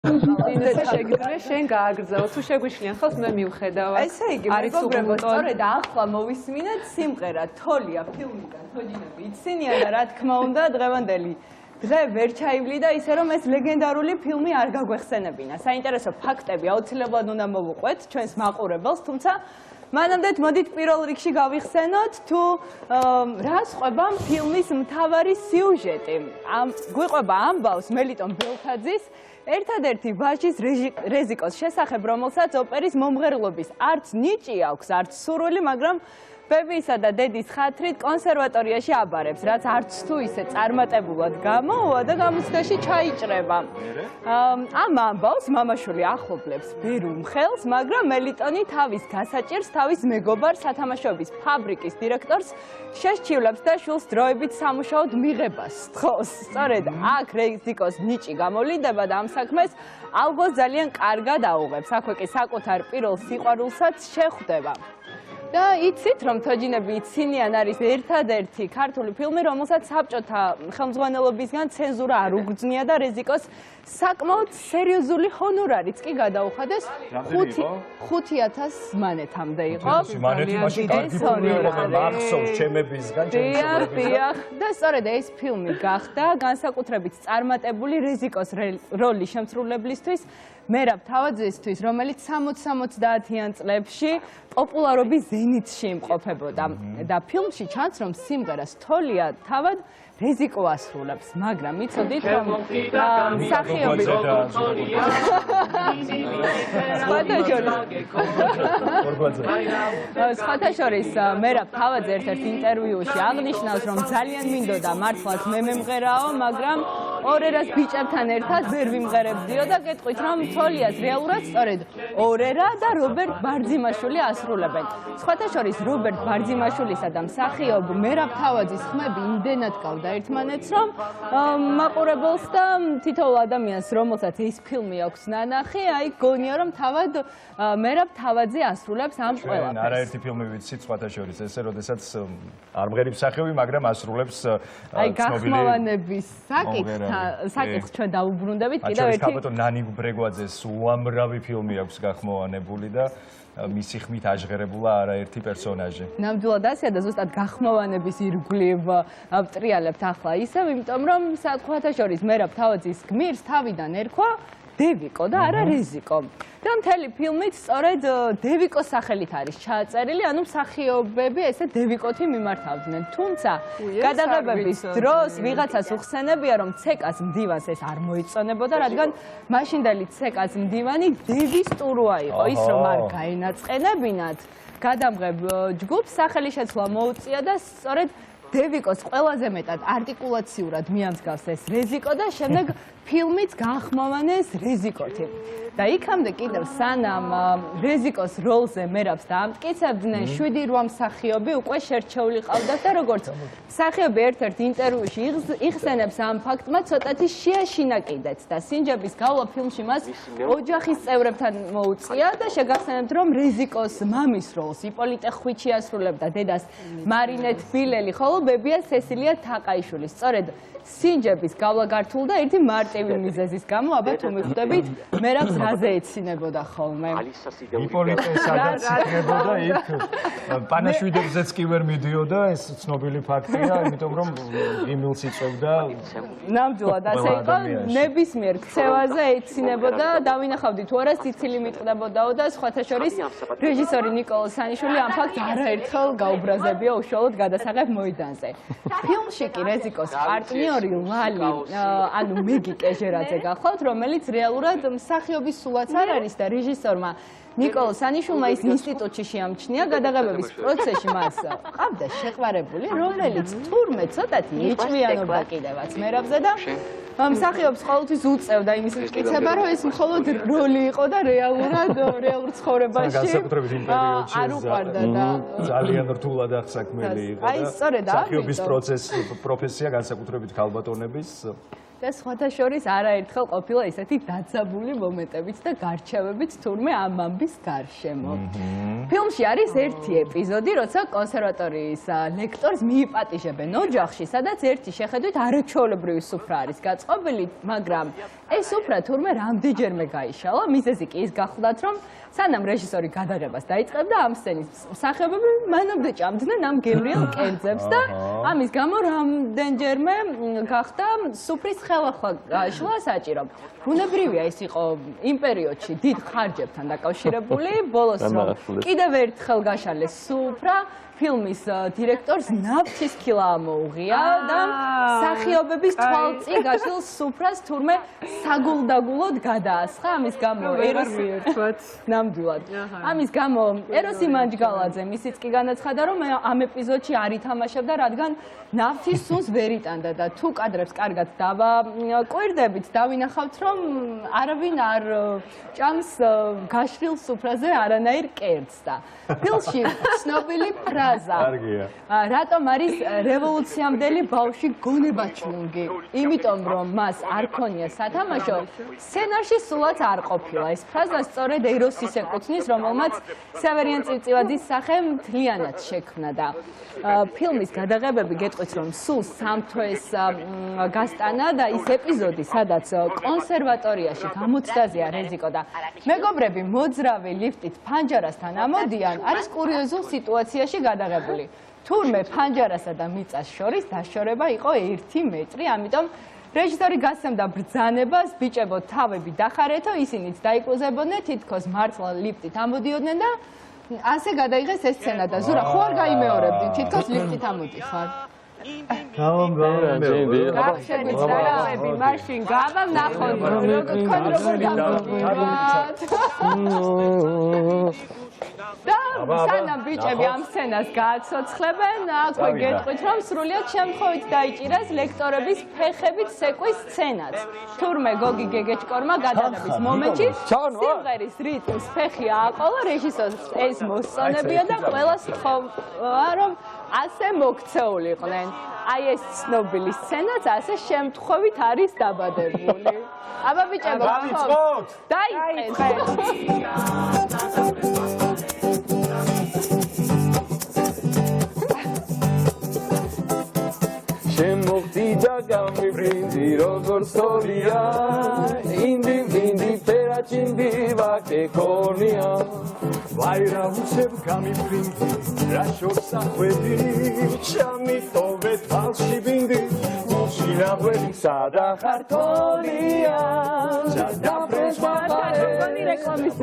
ინდეც შეგიძლია შენ გააგრძელო თუ შეგვიშლიან ხელს მე მივხედავ ესე იგი მეგობრებო სწორედ ახლა მოვისმინეთ სიმღერა თოლია ფილმიდან თოჯინები იცინია და რა თქმა უნდა დღევანდელი დღე ვერ ჩაივლი და ისე რომ ეს ლეგენდარული ფილმი არ გაგვეხსენებინა საინტერესო ფაქტები აუცილებლად უნდა მოვუყვეთ ჩვენს მაყურებელს თუმცა მანამდე მოდით პირველ რიგში გავიხსენოთ თუ რას ყვება ფილმის მთავარი სიუჟეტი გვიყვება ამბავს მელიტონ ბელთაძის ერთადერთი ვაჟის რეზიკოს შესახებ, რომელსაც ოპერის მომღერლობის არც ნიჭი აქვს, არც სურვილი, მაგრამ ბებისა და დედის ხათრით კონსერვატორიაში აბარებს, რაც არც თუ ისე წარმატებულად გამოვა და გამოცდაში ჩაიჭრება. ამ ამბავს მამაშვილი ახლობლებს ბერულ ხელს, მაგრამ მელიტონი თავის გასაჭირს თავის მეგობარ სათამაშოების ფაბრიკის დირექტორს შესჩივლებს და შვილს დროებით სამუშაოდ მიღებას სთხოვს. სწორედ აქ რეზიკოს ნიჭი გამოვლინდება და ამ საქმეს ალღოს ძალიან კარგად აუღებს. აქვე კი საკუთარ პირველ სიყვარულსაც შეხვდება. და იცით რომ თოჯინები იცინიან არის ერთადერთი ქართული ფილმი, რომელსაც საბჭოთა ხელმძღვანელობისგან ცენზურა არ უგრძნია და რეზიკოს საკმაოდ სერიოზული ჰონორარიც კი გადაუხადეს 5000 მანეთამდე იყო. და სწორედ ეს ფილმი გახდა განსაკუთრებით წარმატებული რეზიკოს როლის შემსრულებლისთვის მერაბ თავაძესთვის, რომელიც 60-70-იან წლებში პოპულარობის ზენიტში იმყოფებოდა. და ფილმში ჩანს, რომ სიმღერას თოლია თავად რეზიკო ასრულებს, მაგრამ იცოდით, რომ მსახიობი სხვათა შორის მერაბ თავაძე ერთ-ერთ ინტერვიუში აღნიშნავს, რომ ძალიან მინდოდა მართლაც მე მემღერაო, მაგრამ ორერას ბიჭებთან ერთად ვერ ვიმღერებდიო და გეტყვით, რომ თოლიას რეალურად სწორედ ორერა და რობერტ ბარძიმაშვილი ასრულებენ. სხვათა შორის რობერტ ბარძიმაშვილისა და მსახიობ მერაბ თავაძის ხმები იმდენად გავდა ერთმანეთს, რომ მაყურებელს და თითოეულ ადამიანს, რომელსაც ეს ფილმი აქვს ნანახი, აი გონია, რომ თავად მერაბ თავაძე ასრულებს ამ ყველაფერს. არაერთი ფილმი ვიცით, სხვათა შორის ესე, როდესაც არ მღერის მსახიობი, მაგრამ ასრულებს აი გახმოვანების საკითხს ჩვენ დაუბრუნდებით კიდევ ერთი. ქალბატონ ნანი ბრეგვაძეს უამრავი ფილმი აქვს გახმოვანებული და მისი ხმით აჟღერებულა არაერთი პერსონაჟი. ნამდვილად ასეა და ზუსტად გახმოვანების ირგვლივ ვტრიალებთ ახლა ისევ, იმიტომ რომ სხვათა შორის მერაბ თავაძის გმირს თავიდან ერქვა დევიკო და არა რეზიკო. და მთელი ფილმით სწორედ დევიკოს სახელით არის ჩაწერილი, ანუ მსახიობები ესე დევიკოთი მიმართავდნენ. თუმცა გადაღებების დროს ვიღაცას უხსენებია, რომ ცეკას მდივანს ეს არ მოიწონებოდა, რადგან მაშინდელი ცეკას მდივანი დევის ტურუა იყო. ის რომ არ გაენაწყენებინათ, გადამღებ ჯგუფს სახელი შეცვლა მოუწია და სწორედ დევიკოს ყველაზე მეტად არტიკულაციურად მიამსგავს ეს რეზიკო და შემდეგ ფილმიც გაახმოვანეს რეზიკოთი. და იქამდე კიდევ სანამ რეზიკოს როლზე მერაბს დაამტკიცებდნენ 7-8 მსახიობი უკვე შერჩეული ყავდათ და როგორც მსახიობი ერთ-ერთ ინტერვიუში იხსენებს ამ ფაქტმა ცოტათი შეაშინა კიდეც და სინჯების გავლა ფილმში მას ოჯახის წევრებთან მოუწია და შეგახსენებთ რომ რეზიკოს მამის როლს იპოლიტე ხვიჩი ასრულებდა დედას მარინე თბილელი, ხოლო ბებია სესილია თაყაიშვილი. სწორედ სინჯების გავლა გართულდა ერთი მარტივი მიზეზის გამო, აბა თუ მიხვდებით, მერაბს რაზე ეცინებოდა ხოლმე. იპოლიტე სადაც იქნებოდა იქ პანაშვიდებზეც კი ვერ მიდიოდა, ეს ცნობილი ფაქტია, იმიტომ რომ იმილს იწევდა. ნამდვილად ასე იყო, ნებისმიერ ქცევაზე ეცინებოდა, დავინახავდი თუ არა სიცილი მიტყდებოდაო და სხვათა შორის რეჟისორი ნიკოლო სანიშვილი ამ ფაქტს არაერთხელ გაუბრაზებია უშუალოდ გადასაღებ მოედანზე. ფილმში კი რეზიკოს პარტნიორი ლალი, ანუ მეგი კეჟერაძე გახლავთ, რომელიც რეალურად მსახიობის სულაც არ არის და რეჟისორმა ნიკოლო სანიშვილმა ის ინსტიტუტში შეამჩნია, გადაღებების პროცესში მას ყავდა შეყვარებული, რომელიც თურმე ცოტათი ეჭვიანობდა კიდევაც მერაბზე და მსახიობს ყოველთვის უწევდა იმის მტკიცება, რომ ეს მხოლოდ როლი იყო და რეალურ ცხოვრებაში არ უყვარდა და ძალიან რთულად აღსაქმელი იყო და მსახიობის პროფესია განსაკუთრებით ქალბატონების და სხვათა შორის არაერთხელ ყოფილა ისეთი დაძაბული მომენტებიც და გარჩევებით თურმე ამ ამბის გარშემო. ფილმში არის ერთი ეპიზოდი, როცა კონსერვატორიის ლექტორს მიიპატიჟებენ ოჯახში, სადაც ერთი შეხედვით არაჩვეულებრივი სუფრა არის გაწყობილი, მაგრამ ეს სუფრა თურმე რამდენჯერმე გაიშალა, მიზეზი კი ის გახლდათ, რომ სანამ რეჟისორი გადაღებას დაიწყებდა ამ სცენის მსახიობები მანამდე ჭამდნენ ამ გემრიელ კერძებს და ამის გამო რამდენჯერმე გახდა სუფრის ხელახლა საჭირო. ბუნებრივია ის იყო იმ პერიოდში დიდ ხარჯებთან დაკავშირებული, ბოლოს რომ კიდევ ერთხელ გაშალეს სუფრა, ფილმის დირექტორს ნავთის ქილა მოუღია და მსახიობების თვალწინ გაშლილ სუფრას თურმე საგულდაგულოდ გადაასხა. ამის გამო ნამდვილად. ამის გამო ეროსი მანჯგალაძე ისიც კი განაცხადა, რომ ამ ეპიზოდში არ ითამაშებდა, რადგან ნავთის სუნს ვერ იტანდა და თუ კადრებს კარგად დავაკვირდებით, დავინახავთ, რომ არავინ არ ჭამს გაშლილ სუფრაზე არანაირ კერძს და ფილმში ცნობილი ფრაზა რატომ არის რევოლუციამდელი ბავშვი გონებაჩვენგი? იმიტომ რომ მას არ ქონია სათამაშო, სცენარში სულაც არ ყოფილა. ეს ფრაზა სწორედ ეროსის ეკუთვნის, რომელმაც სევერიან წივწივაძის სახე მთლიანად შექმნა და ფილმის გადაღებები გეტყვით, რომ სულ 3 თვეს გასტანა და ის ეპიზოდი, სადაც კონსერვატორიაში გამოცდაზეა რეზიკო და მეგობრები მოძრავი ლიფტით ფანჯარასთან ამოდიან, არის კურიოზულ სიტუაციაში გადაღებული. თურმე ფანჯარასა და მიწას შორის დაშორება იყო 1 მეტრი, ამიტომ რეჟისორი გასცემდა ბრძანებას, ბიჭებო თავები დახარეთო, ისინიც დაიკვუზებოდნენ, თითქოს მართლა ლიფტით ამოდიოდნენ და ასე გადაიღეს ეს სცენა და ზურა ხო არ გაიმეორებდი, თითქოს ლიფტით ამოდიხარ. გახშებით ძალავები მაშინ გავამნახოთ, როგორ გამოვიდათ. და სანამ ბიჭები ამ სცენას გააცოცხლებენ, აქვე გეტყვით, რომ სრულიად შემთხვევით დაიჭირეს ლექტორების ფეხებით სეკვის სცენაც. თურმე გოგი გეგეჭკორმა გადაღების მომენტში სიმღერის რიტმს ფეხი ააყოლა, რეჟისორს ეს მოსწონებია და ყველას თხოვა, რომ ასე მოქცეულიყვნენ. აი ეს ცნობილი სცენაც ასე შემთხვევით არის დაბადებული. აბა ბიჭებო, დავიწყოთ! დაიწყეთ! შემოხდი და გამიბრინდი როგორ სწორია ინდი ვინდი ფერაჩინდი ვაკე ქონია ვაირაუსებ გამიბრინდი რა შორსახვედი ჩამიტოვე თვალში ბინდი შინაღველი სადახარ თორია სადაფრეს Pani reklamis